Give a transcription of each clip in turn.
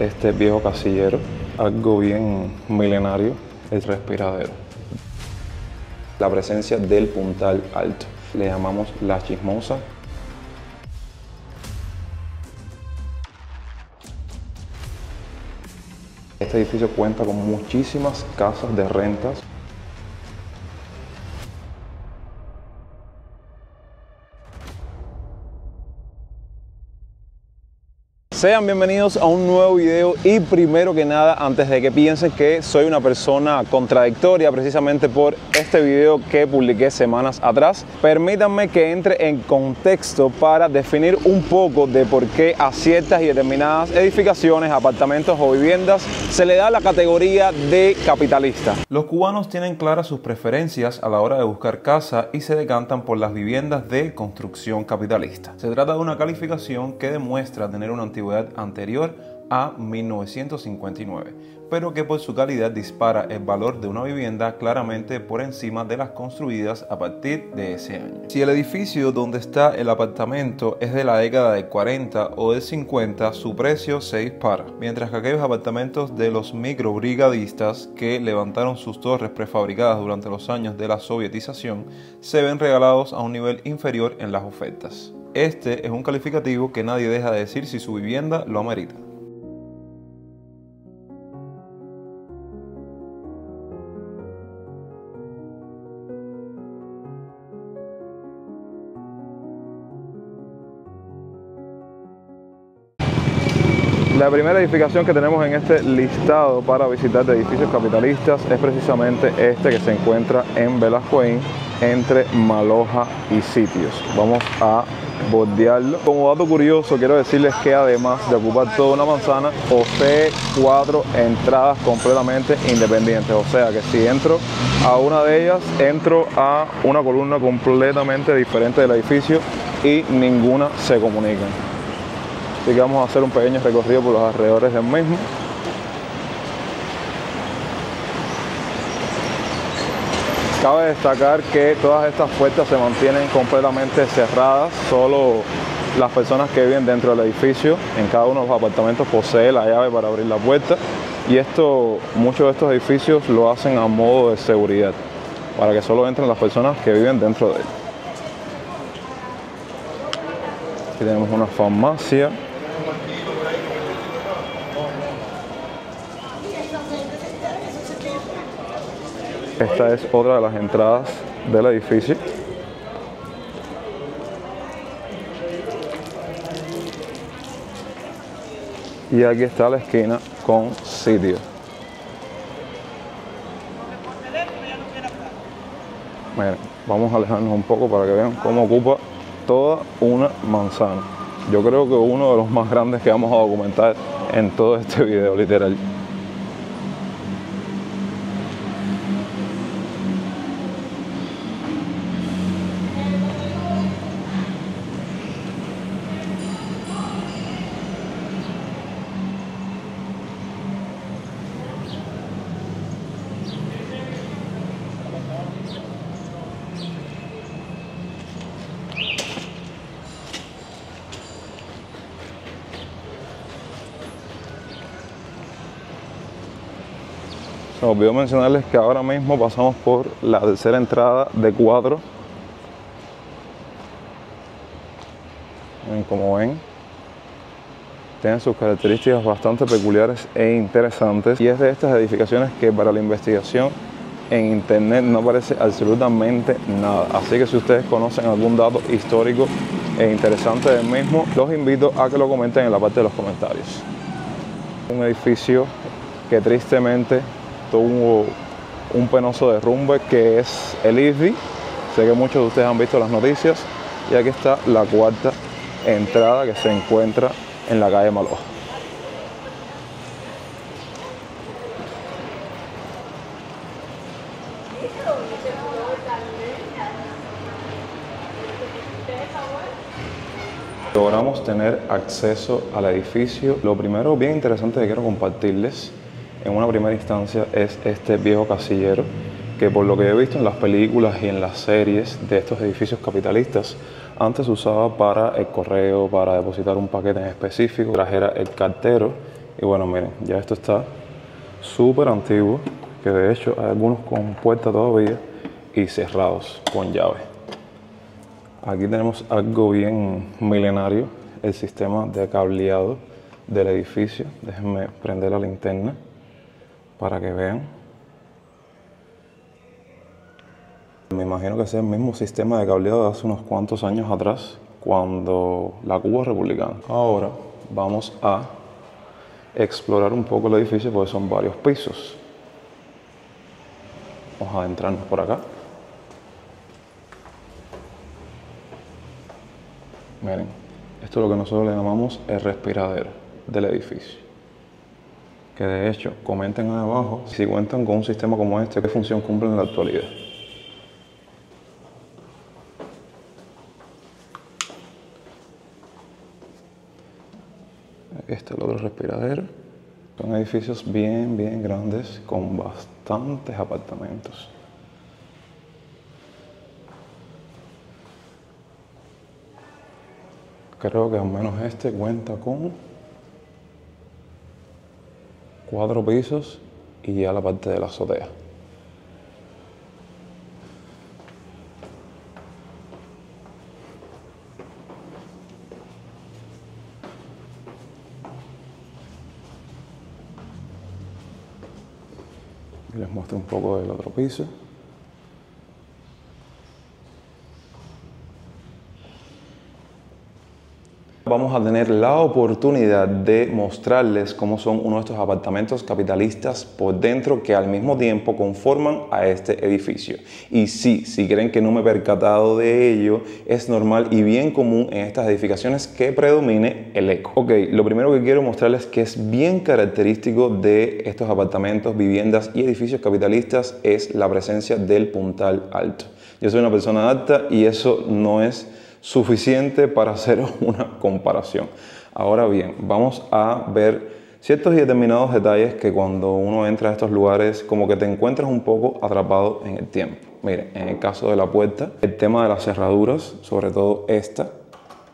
este viejo casillero, algo bien milenario, el respiradero. La presencia del puntal alto, le llamamos la chismosa. Este edificio cuenta con muchísimas casas de rentas. Sean bienvenidos a un nuevo video y primero que nada, antes de que piensen que soy una persona contradictoria precisamente por este video que publiqué semanas atrás, permítanme que entre en contexto para definir un poco de por qué a ciertas y determinadas edificaciones, apartamentos o viviendas se le da la categoría de capitalista. Los cubanos tienen claras sus preferencias a la hora de buscar casa y se decantan por las viviendas de construcción capitalista. Se trata de una calificación que demuestra tener una antigüedad anterior a 1959, pero que por su calidad dispara el valor de una vivienda claramente por encima de las construidas a partir de ese año. Si el edificio donde está el apartamento es de la década del 40 o del 50, su precio se dispara, mientras que aquellos apartamentos de los microbrigadistas que levantaron sus torres prefabricadas durante los años de la sovietización se ven regalados a un nivel inferior en las ofertas. Este es un calificativo que nadie deja de decir si su vivienda lo amerita. La primera edificación que tenemos en este listado para visitar de edificios capitalistas es precisamente este que se encuentra en Velascoín, entre Maloja y Sitios. Vamos a bordearlo. Como dato curioso, quiero decirles que además de ocupar toda una manzana, posee 4 entradas completamente independientes. O sea que si entro a una de ellas, entro a una columna completamente diferente del edificio y ninguna se comunican. Así que vamos a hacer un pequeño recorrido por los alrededores del mismo. Cabe destacar que todas estas puertas se mantienen completamente cerradas. Solo las personas que viven dentro del edificio, en cada uno de los apartamentos, posee la llave para abrir la puerta. Y muchos de estos edificios lo hacen a modo de seguridad, para que solo entren las personas que viven dentro de él. Aquí tenemos una farmacia. Esta es otra de las entradas del edificio. Y aquí está la esquina con Sitio. Miren, vamos a alejarnos un poco para que vean cómo ocupa toda una manzana. Yo creo que uno de los más grandes que vamos a documentar en todo este video, literal. Se me olvidó mencionarles que ahora mismo pasamos por la tercera entrada de 4. Como ven, tienen sus características bastante peculiares e interesantes. Y es de estas edificaciones que para la investigación en internet no aparece absolutamente nada. Así que si ustedes conocen algún dato histórico e interesante del mismo, los invito a que lo comenten en la parte de los comentarios. Un edificio que tristemente tuvo un penoso derrumbe, que es el ISDI. Sé que muchos de ustedes han visto las noticias. Y aquí está la cuarta entrada, que se encuentra en la calle Maloja. Logramos tener acceso al edificio. Lo primero bien interesante que quiero compartirles en una primera instancia es este viejo casillero, que por lo que he visto en las películas y en las series de estos edificios capitalistas, antes se usaba para el correo, para depositar un paquete en específico, trajera el cartero Y bueno, miren, ya esto está súper antiguo, que de hecho hay algunos con puerta todavía y cerrados con llave. Aquí tenemos algo bien milenario, el sistema de cableado del edificio. Déjenme prender la linterna para que vean. Me imagino que sea el mismo sistema de cableado de hace unos cuantos años atrás, cuando la Cuba republicana. Ahora vamos a explorar un poco el edificio porque son varios pisos. Vamos a adentrarnos por acá. Miren, esto es lo que nosotros le llamamos el respiradero del edificio. Que de hecho, comenten ahí abajo si cuentan con un sistema como este, qué función cumple en la actualidad. Aquí está el otro respiradero. Son edificios bien grandes con bastantes apartamentos. Creo que al menos este cuenta con 4 pisos y ya la parte de la azotea. Y les muestro un poco del otro piso. Vamos a tener la oportunidad de mostrarles cómo son uno de estos apartamentos capitalistas por dentro que al mismo tiempo conforman a este edificio. Y sí, si creen que no me he percatado de ello, es normal y bien común en estas edificaciones que predomine el eco. Ok, lo primero que quiero mostrarles que es bien característico de estos apartamentos, viviendas y edificios capitalistas es la presencia del puntal alto. Yo soy una persona alta y eso no es suficiente para hacer una comparación. Ahora bien, vamos a ver ciertos y determinados detalles que cuando uno entra a estos lugares como que te encuentras un poco atrapado en el tiempo. Miren, en el caso de la puerta, el tema de las cerraduras, sobre todo esta,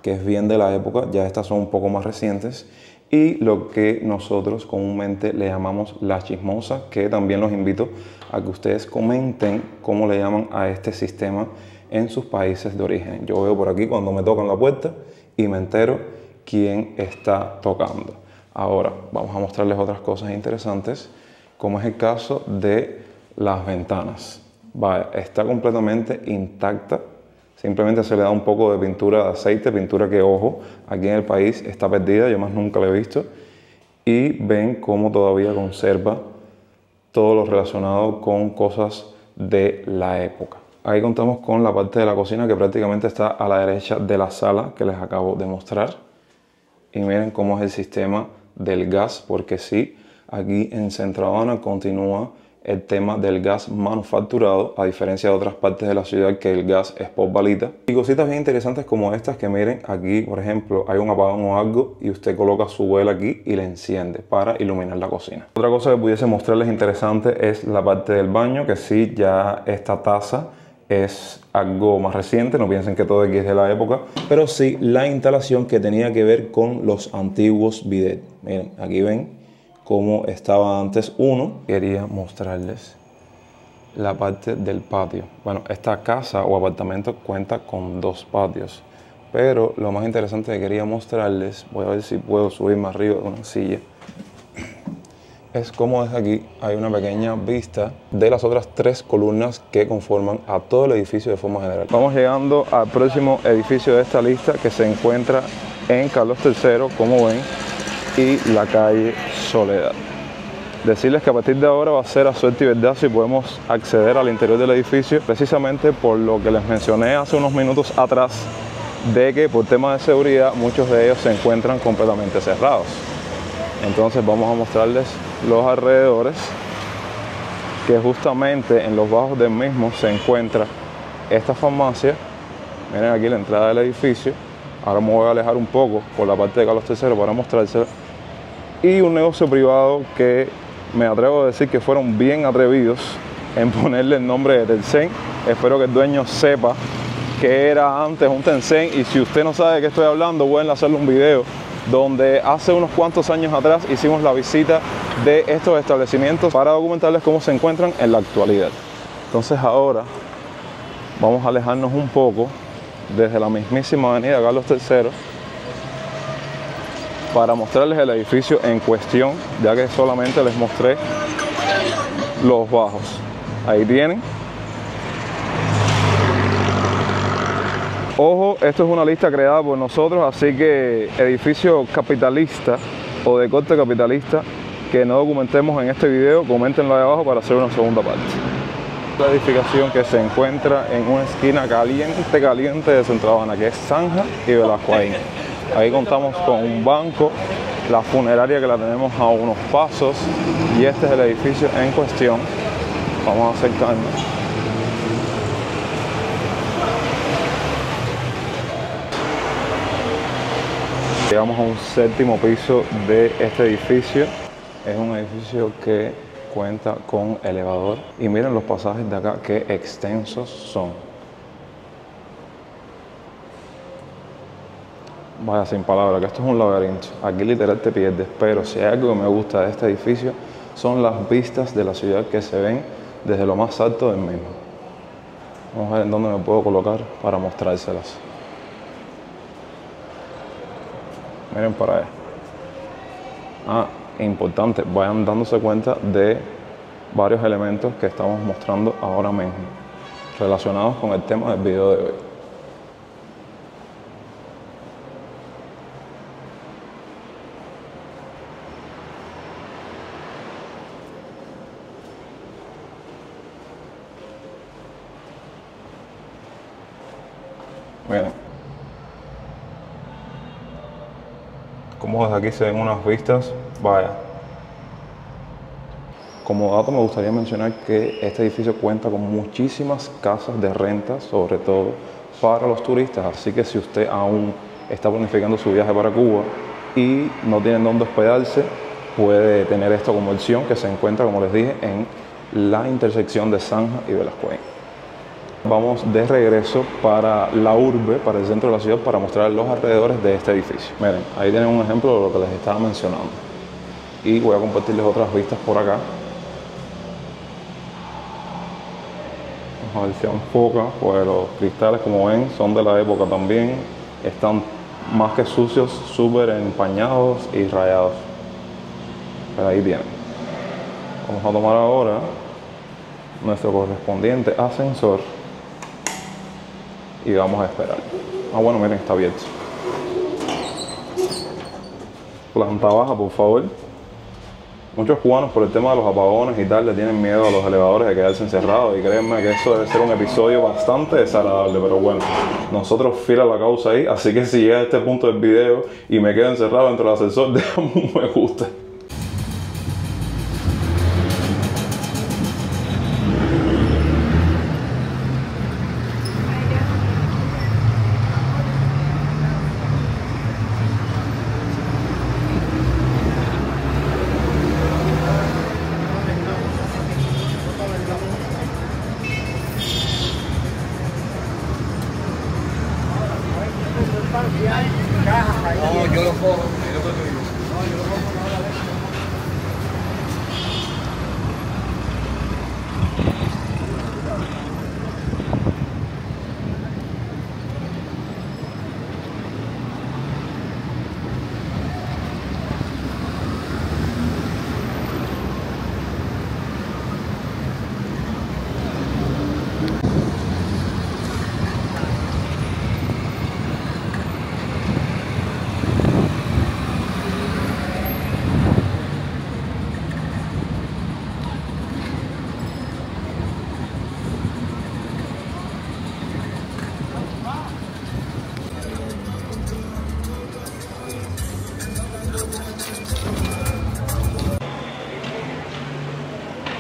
que es bien de la época, ya estas son un poco más recientes, y lo que nosotros comúnmente le llamamos la chismosa, que también los invito a que ustedes comenten cómo le llaman a este sistema en sus países de origen. Yo veo por aquí cuando me tocan la puerta y me entero quién está tocando. Ahora vamos a mostrarles otras cosas interesantes, como es el caso de las ventanas. Vaya, está completamente intacta. Simplemente se le da un poco de pintura de aceite, pintura que, ojo, aquí en el país está perdida, yo más nunca la he visto. Y ven cómo todavía conserva todo lo relacionado con cosas de la época. Ahí contamos con la parte de la cocina que prácticamente está a la derecha de la sala que les acabo de mostrar. Y miren cómo es el sistema del gas, porque sí, aquí en Centro Habana continúa el tema del gas manufacturado, a diferencia de otras partes de la ciudad que el gas es por balita. Y cositas bien interesantes como estas que miren, aquí por ejemplo hay un apagón o algo y usted coloca su vela aquí y la enciende para iluminar la cocina. Otra cosa que pudiese mostrarles interesante es la parte del baño, que sí, ya esta taza es algo más reciente, no piensen que todo aquí es de la época, pero sí la instalación que tenía que ver con los antiguos bidets. Miren, aquí ven cómo estaba antes uno. Quería mostrarles la parte del patio. Bueno, esta casa o apartamento cuenta con 2 patios, pero lo más interesante que quería mostrarles, voy a ver si puedo subir más arriba de una silla, es como desde aquí hay una pequeña vista de las otras 3 columnas que conforman a todo el edificio de forma general. Vamos llegando al próximo edificio de esta lista, que se encuentra en Carlos III, como ven, y la calle Soledad. Decirles que a partir de ahora va a ser a suerte y verdad si podemos acceder al interior del edificio, precisamente por lo que les mencioné hace unos minutos atrás, de que por temas de seguridad muchos de ellos se encuentran completamente cerrados. Entonces vamos a mostrarles los alrededores, que justamente en los bajos del mismo se encuentra esta farmacia. Miren aquí la entrada del edificio. Ahora me voy a alejar un poco por la parte de Carlos III para mostrársela. Y un negocio privado que me atrevo a decir que fueron bien atrevidos en ponerle el nombre de Tencent. Espero que el dueño sepa que era antes un Tencent, y si usted no sabe de qué estoy hablando, voy a hacerle un video donde hace unos cuantos años atrás hicimos la visita de estos establecimientos para documentarles cómo se encuentran en la actualidad. Entonces ahora vamos a alejarnos un poco desde la mismísima avenida Carlos III para mostrarles el edificio en cuestión, ya que solamente les mostré los bajos. Ahí tienen. Ojo, esto es una lista creada por nosotros, así que edificio capitalista o de corte capitalista que no documentemos en este video, coméntenlo ahí abajo para hacer una segunda parte. La edificación que se encuentra en una esquina caliente de Centro Habana, que es Zanja y Velasco. Ahí contamos con un banco, la funeraria que la tenemos a unos pasos, y este es el edificio en cuestión. Vamos a acercarnos. Llegamos a un séptimo piso de este edificio. Es un edificio que cuenta con elevador. Y miren los pasajes de acá, qué extensos son. Vaya, sin palabras, que esto es un laberinto. Aquí literal te pierdes, pero si hay algo que me gusta de este edificio son las vistas de la ciudad que se ven desde lo más alto del mismo. Vamos a ver en dónde me puedo colocar para mostrárselas. Miren para allá. Importante, vayan dándose cuenta de varios elementos que estamos mostrando ahora mismo, relacionados con el tema del video de hoy. Miren, como desde aquí se ven unas vistas, vaya. Como dato me gustaría mencionar que este edificio cuenta con muchísimas casas de renta, sobre todo para los turistas, así que si usted aún está planificando su viaje para Cuba y no tiene dónde hospedarse, puede tener esto como opción, que se encuentra, como les dije, en la intersección de Zanja y Velasco. Vamos de regreso para la urbe, para el centro de la ciudad, para mostrar los alrededores de este edificio. Miren, ahí tienen un ejemplo de lo que les estaba mencionando. Y voy a compartirles otras vistas por acá. Vamos a ver si enfoca, pues los cristales, como ven, son de la época también. Están más que sucios, súper empañados y rayados. Pero ahí tienen. Vamos a tomar ahora nuestro correspondiente ascensor y vamos a esperar. Bueno, miren, está abierto. Planta baja, por favor. Muchos cubanos, por el tema de los apagones y tal, le tienen miedo a los elevadores de quedarse encerrados, y créanme que eso debe ser un episodio bastante desagradable, pero bueno, nosotros fiel a la causa ahí, así que si llega a este punto del video y me quedo encerrado dentro del ascensor, déjame un me gusta. No, yo lo cojo.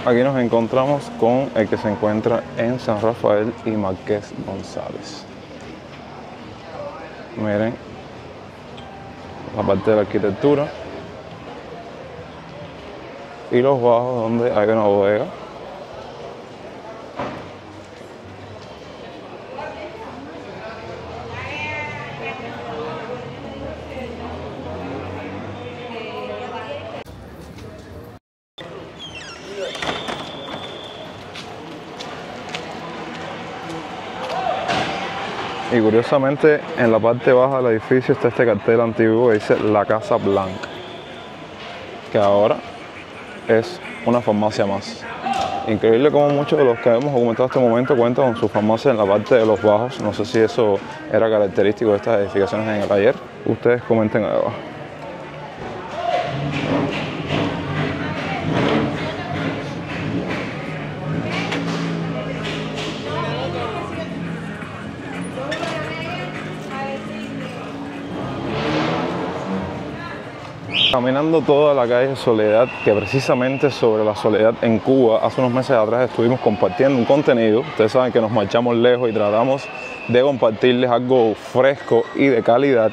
Aquí nos encontramos con el que se encuentra en San Rafael y Marqués González. Miren la parte de la arquitectura y los bajos donde hay una bodega. Y curiosamente en la parte baja del edificio está este cartel antiguo que dice La Casa Blanca, que ahora es una farmacia más. Increíble como muchos de los que hemos documentado hasta este momento cuentan con su farmacia en la parte de los bajos. No sé si eso era característico de estas edificaciones en el ayer. Ustedes comenten ahí abajo. Caminando toda la calle Soledad, que precisamente sobre la soledad en Cuba, hace unos meses atrás estuvimos compartiendo un contenido. Ustedes saben que nos marchamos lejos y tratamos de compartirles algo fresco y de calidad.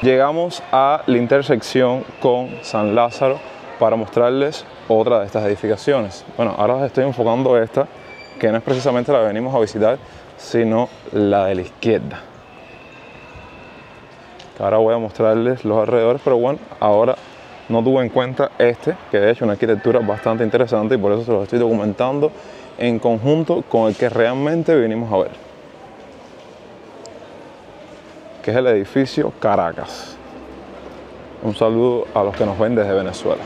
Llegamos a la intersección con San Lázaro para mostrarles otra de estas edificaciones. Bueno, ahora les estoy enfocando esta, que no es precisamente la que venimos a visitar, sino la de la izquierda. Ahora voy a mostrarles los alrededores, pero bueno, ahora no tuve en cuenta este, que de hecho es una arquitectura bastante interesante y por eso se los estoy documentando en conjunto con el que realmente vinimos a ver, que es el edificio Caracas. Un saludo a los que nos ven desde Venezuela.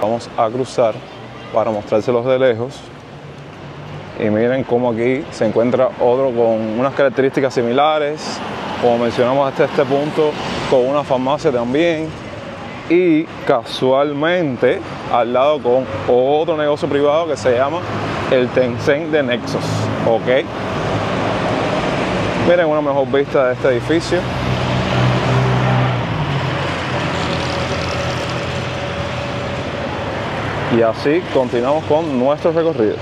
Vamos a cruzar para mostrárselos de lejos y miren cómo aquí se encuentra otro con unas características similares, como mencionamos hasta este punto, con una farmacia también y casualmente al lado con otro negocio privado que se llama el Tencent de Nexos. Ok, miren una mejor vista de este edificio. Y así continuamos con nuestro recorrido.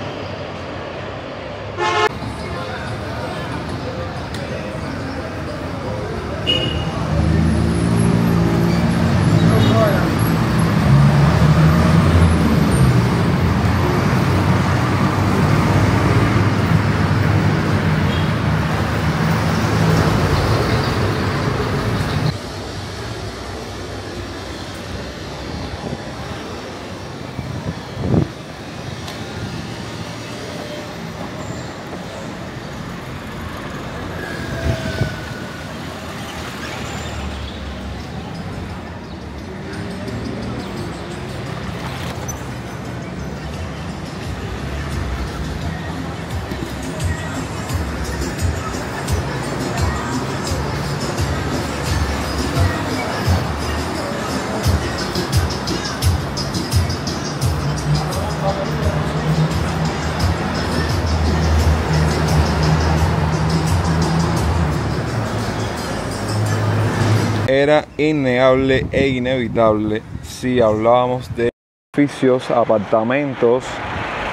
Era innegable e inevitable si hablábamos de edificios, apartamentos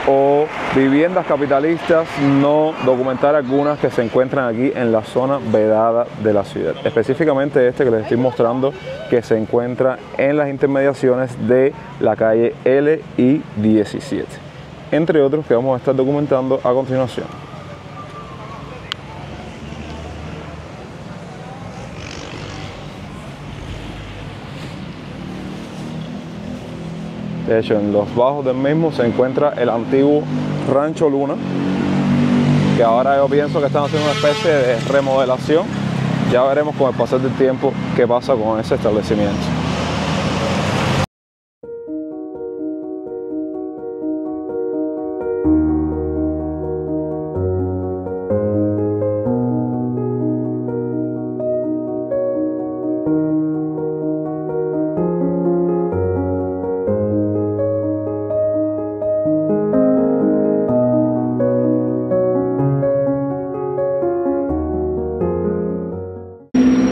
o viviendas capitalistas, no documentar algunas que se encuentran aquí en la zona vedada de la ciudad. Específicamente este que les estoy mostrando, que se encuentra en las intermediaciones de la calle L y 17, entre otros que vamos a estar documentando a continuación. De hecho, en los bajos del mismo se encuentra el antiguo Rancho Luna, que ahora yo pienso que están haciendo una especie de remodelación. Ya veremos con el pasar del tiempo qué pasa con ese establecimiento.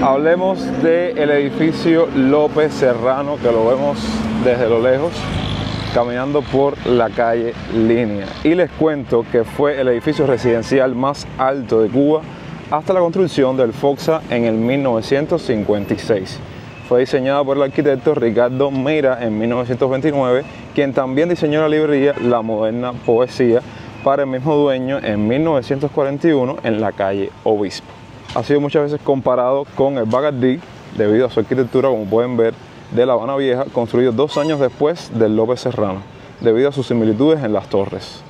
Hablemos del edificio López Serrano, que lo vemos desde lo lejos. caminando por la calle Línea. Y les cuento que fue el edificio residencial más alto de Cuba hasta la construcción del Foxa en el 1956. Fue diseñado por el arquitecto Ricardo Meira en 1929, quien también diseñó la librería La Moderna Poesía para el mismo dueño en 1941 en la calle Obispo. Ha sido muchas veces comparado con el Bacardí debido a su arquitectura, como pueden ver, de La Habana Vieja, construido 2 años después del López Serrano, debido a sus similitudes en las torres.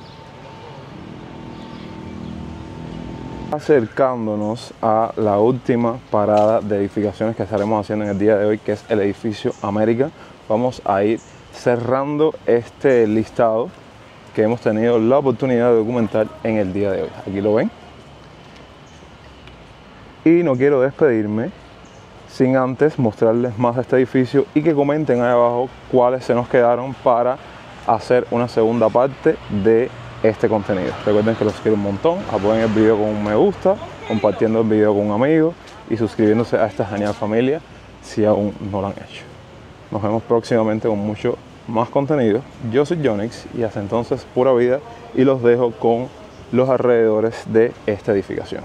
Acercándonos a la última parada de edificaciones que estaremos haciendo en el día de hoy, que es el edificio América, vamos a ir cerrando este listado que hemos tenido la oportunidad de documentar en el día de hoy. Aquí lo ven. Y no quiero despedirme sin antes mostrarles más de este edificio y que comenten ahí abajo cuáles se nos quedaron para hacer una segunda parte de este contenido. Recuerden que los quiero un montón, apoyen el video con un me gusta, compartiendo el video con un amigo y suscribiéndose a esta genial familia si aún no lo han hecho. Nos vemos próximamente con mucho más contenido. Yo soy Yonix y hasta entonces pura vida y los dejo con los alrededores de esta edificación.